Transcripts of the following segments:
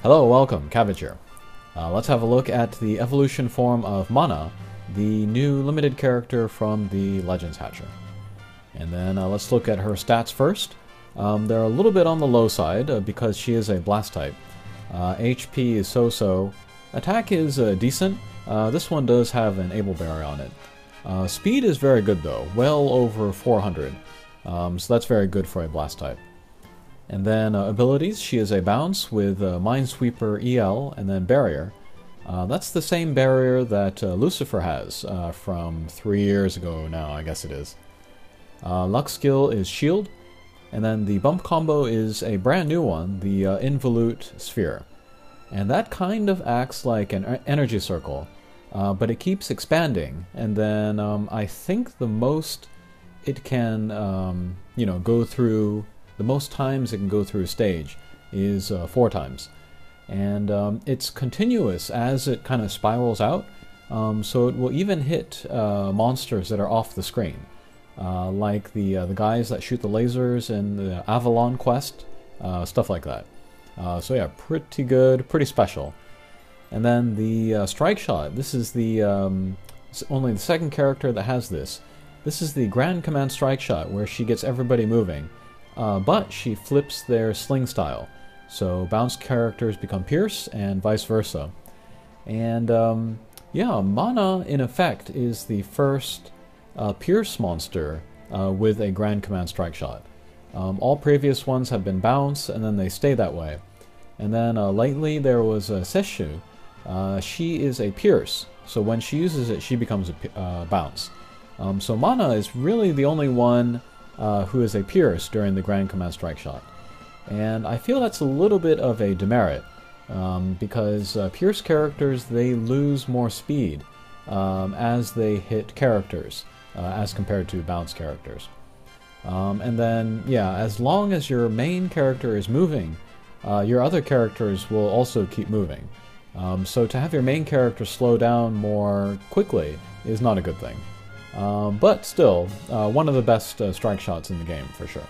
Hello, welcome, Cabbage here. Let's have a look at the evolution form of Mana, the new limited character from the Legends Hatcher. And then let's look at her stats first. They're a little bit on the low side because she is a Blast type. HP is so-so. Attack is decent. This one does have an Able Berry on it. Speed is very good though, well over 400. So that's very good for a Blast type. And then abilities, she is a Bounce with Minesweeper EL and then Barrier. That's the same barrier that Lucifer has from 3 years ago now, I guess it is. Luck skill is Shield, and then the bump combo is a brand new one, the Involute Sphere. And that kind of acts like an energy circle, but it keeps expanding, and then I think the most it can, go through, the most times it can go through a stage is 4 times. And it's continuous as it kind of spirals out, so it will even hit monsters that are off the screen. Like the guys that shoot the lasers in the Avalon quest, stuff like that. So yeah, pretty good, pretty special. And then the Strike Shot, this is the only the second character that has this. This is the Grand Command Strike Shot, where she gets everybody moving, but she flips their sling style. So bounce characters become Pierce, and vice versa. And yeah, Mana, in effect, is the first Pierce monster with a Grand Command Strike Shot. All previous ones have been Bounce, and then they stay that way. And then lately there was Seshu. She is a Pierce, so when she uses it, she becomes a Bounce. So Mana is really the only one who is a Pierce during the Grand Command Strike Shot. And I feel that's a little bit of a demerit, because Pierce characters, they lose more speed as they hit characters, as compared to Bounce characters. And then, yeah, as long as your main character is moving, your other characters will also keep moving. So to have your main character slow down more quickly is not a good thing. But still, one of the best strike shots in the game, for sure.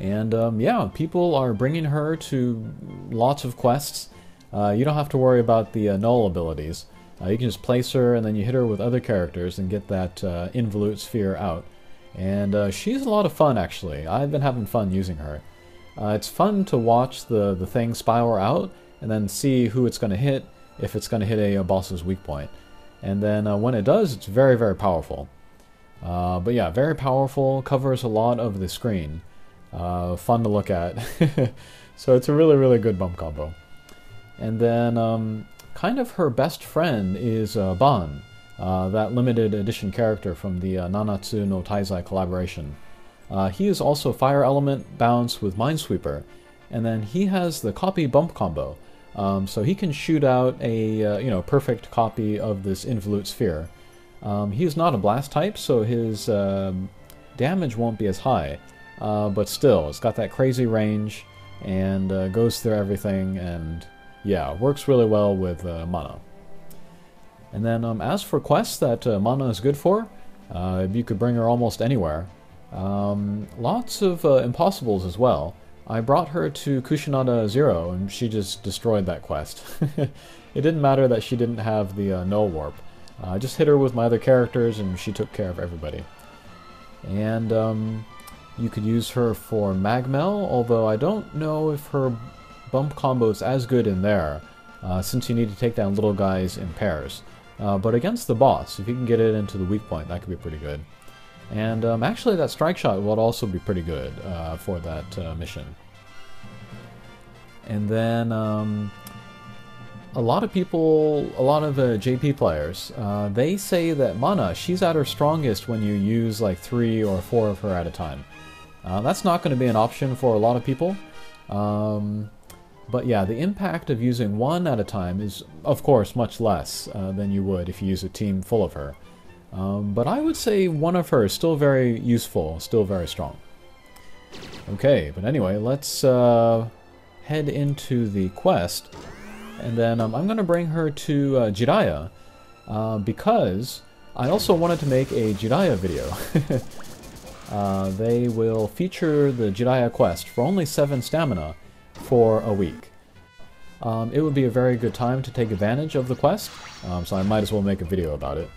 And yeah, people are bringing her to lots of quests. You don't have to worry about the null abilities. You can just place her and then you hit her with other characters and get that Involute Sphere out. And she's a lot of fun, actually. I've been having fun using her. It's fun to watch the thing spiral out and then see who it's going to hit, if it's going to hit a boss's weak point. And then when it does, it's very, very powerful. But yeah, very powerful, covers a lot of the screen. Fun to look at. So it's a really, really good bump combo. And then kind of her best friend is Ban, that limited edition character from the Nanatsu no Taizai collaboration. He is also Fire Element Bounce with Minesweeper, and then he has the copy bump combo. So he can shoot out a perfect copy of this Involute Sphere. He is not a Blast type, so his damage won't be as high. But still, it's got that crazy range, and goes through everything, and yeah, works really well with Mana. And then as for quests that Mana is good for, you could bring her almost anywhere. Lots of impossibles as well. I brought her to Kushinada 0, and she just destroyed that quest. It didn't matter that she didn't have the null warp. I just hit her with my other characters, and she took care of everybody. And you could use her for Magmel, although I don't know if her bump combo is as good in there, since you need to take down little guys in pairs. But against the boss, if you can get it into the weak point, that could be pretty good. And actually that Strike Shot will also be pretty good for that mission. And then a lot of people, a lot of JP players, they say that Mana, she's at her strongest when you use like 3 or 4 of her at a time. That's not going to be an option for a lot of people. But yeah, the impact of using 1 at a time is, of course, much less than you would if you use a team full of her. But I would say 1 of her is still very useful, still very strong. Okay, but anyway, let's head into the quest. And then I'm going to bring her to Jiraiya, because I also wanted to make a Jiraiya video. They will feature the Jiraiya quest for only 7 stamina for a week. it would be a very good time to take advantage of the quest, so I might as well make a video about it.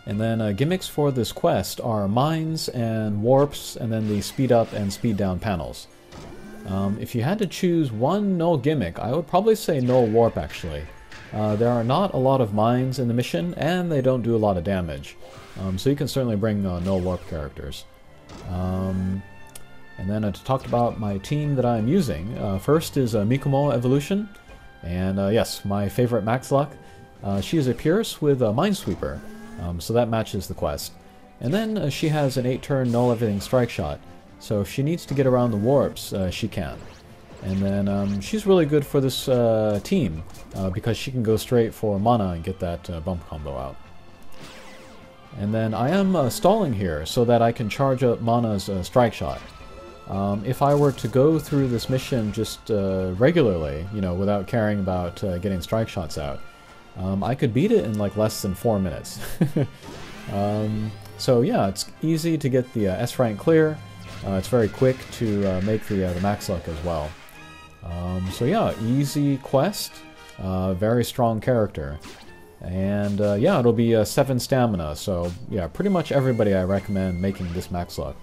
And then gimmicks for this quest are mines and warps, and then the speed up and speed down panels. If you had to choose one null gimmick, I would probably say null warp actually. There are not a lot of mines in the mission, and they don't do a lot of damage. So you can certainly bring null warp characters. And then to talk about my team that I'm using, first is Mikumo Evolution. And yes, my favorite Max Luck. She is a Pierce with a Minesweeper, so that matches the quest. And then she has an 8-turn Null Everything Strike Shot, so if she needs to get around the warps, she can. And then she's really good for this team, because she can go straight for mana and get that bump combo out. And then I am stalling here so that I can charge up Mana's Strike Shot. If I were to go through this mission just regularly, you know, without caring about getting strike shots out, I could beat it in like less than 4 minutes. So yeah, it's easy to get the S rank clear. It's very quick to make the max luck as well. So yeah, easy quest, very strong character. And yeah, it'll be 7 stamina, so yeah, pretty much everybody I recommend making this max luck.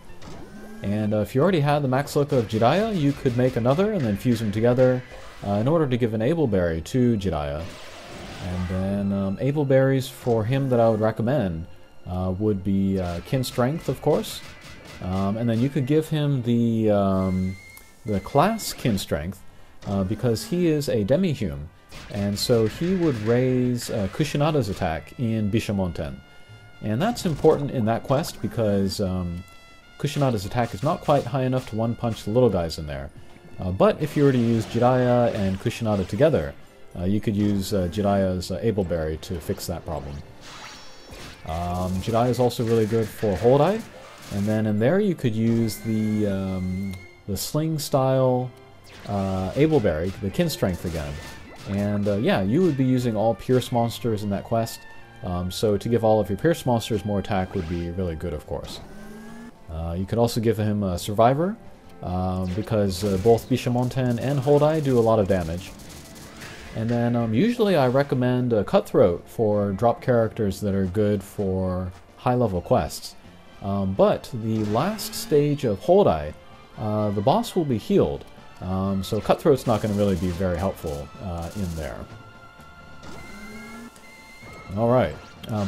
And if you already had the max luck of Jiraiya, you could make another and then fuse them together in order to give an Able Berry to Jiraiya. And then Able Berries for him that I would recommend would be Kin Strength, of course. And then you could give him the class Kin Strength because he is a demi-hume. And so he would raise Kushinada's attack in Bishamonten. And that's important in that quest because Kushinada's attack is not quite high enough to one-punch the little guys in there. But if you were to use Jiraiya and Kushinada together, you could use Jiraiya's Able Berry to fix that problem. Jiraiya is also really good for Hold Eye, and then in there you could use the Sling style Able Berry, the Kin Strength again. And yeah, you would be using all Pierce monsters in that quest, so to give all of your Pierce monsters more attack would be really good, of course. You could also give him a Survivor, because both Bishamonten and Hold Eye do a lot of damage. And then usually I recommend Cutthroat for drop characters that are good for high-level quests. But the last stage of Hold Eye, the boss will be healed, so Cutthroat's not going to really be very helpful in there. Alright.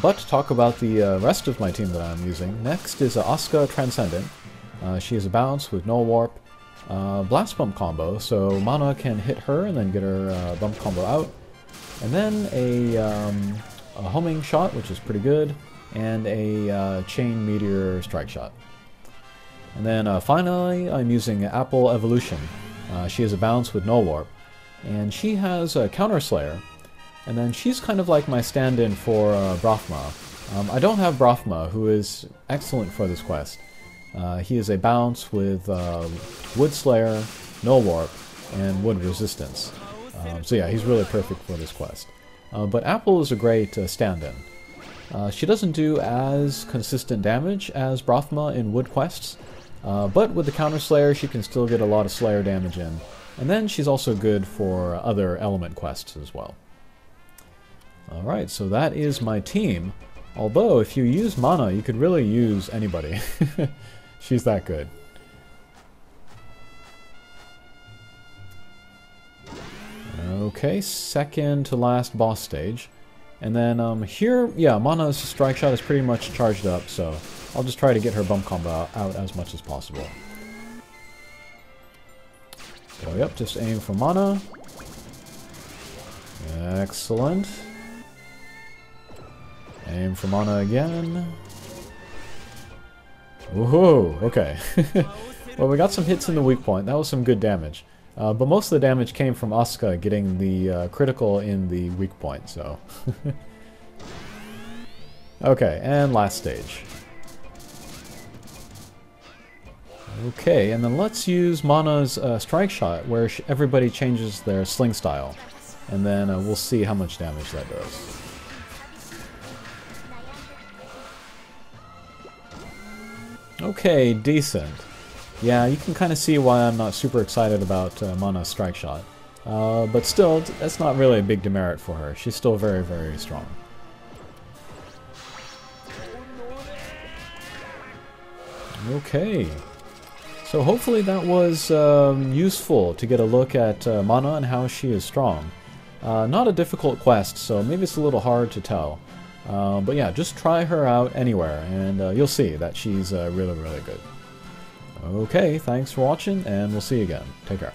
But to talk about the rest of my team that I'm using, next is Asuka Transcendent. She has a bounce with Null Warp, Blast Bump combo, so Mana can hit her and then get her bump combo out. And then a homing shot, which is pretty good, and a chain meteor strike shot. And then finally I'm using Apple Evolution. She has a bounce with Null Warp, and she has a Counter Slayer. And then she's kind of like my stand-in for Brahma. I don't have Brahma, who is excellent for this quest. He is a bounce with Wood Slayer, Null Warp, and Wood Resistance. So yeah, he's really perfect for this quest. But Apple is a great stand-in. She doesn't do as consistent damage as Brahma in Wood quests, but with the Counter Slayer she can still get a lot of Slayer damage in. And then she's also good for other element quests as well. Alright, so that is my team. Although, if you use Mana, you could really use anybody. She's that good. Okay, second to last boss stage. And then here, yeah, Mana's strike shot is pretty much charged up, so I'll just try to get her bump combo out as much as possible. So yep, just aim for Mana. Excellent. Aim for Mana again. Woohoo! Okay. Well, we got some hits in the weak point. That was some good damage. But most of the damage came from Asuka getting the critical in the weak point, so... Okay, and last stage. Okay, and then let's use Mana's strike shot, where everybody changes their sling style. And then we'll see how much damage that does. Okay, decent. Yeah, you can kind of see why I'm not super excited about Mana's strike shot. But still, that's not really a big demerit for her. She's still very, very strong. Okay. So hopefully that was useful to get a look at Mana and how she is strong. Not a difficult quest, so maybe it's a little hard to tell. But yeah, just try her out anywhere, and you'll see that she's really, really good. Okay, thanks for watching, and we'll see you again. Take care.